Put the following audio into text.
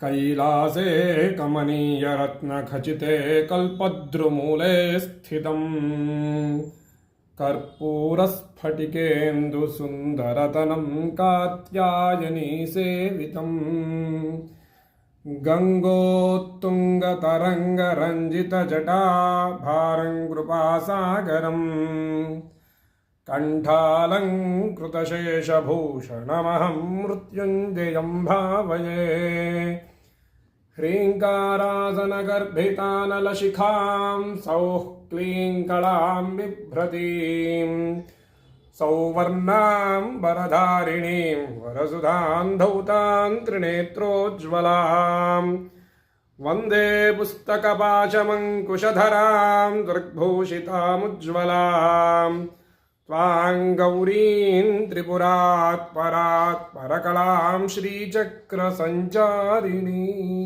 कैलासे कमनीयरत्नखचिते कल्पद्रुमूले स्थितं कर्पूरस्फटिकेन्दुसुन्दरतनं कात्यायनी सेवितं गङ्गोत्तुङ्गतरङ्गरञ्जितजटाभारं कृपासागरम् कण्ठालङ्कृतशेषभूषणमहं मृत्युञ्जयं भावये ह्रीङ्कारासनगर्भितानलशिखां सौः क्लीं कलां बिभ्रतीं सौवर्णां वरधारिणीं वरसुधां धौतां त्रिनेत्रोज्ज्वलां वन्दे पुस्तकपाशमङ्कुशधरां दुर्गभूषितामुज्ज्वलां त्वां गौरीं त्रिपुरात् परात् परकलां श्रीचक्रसञ्चारिणीं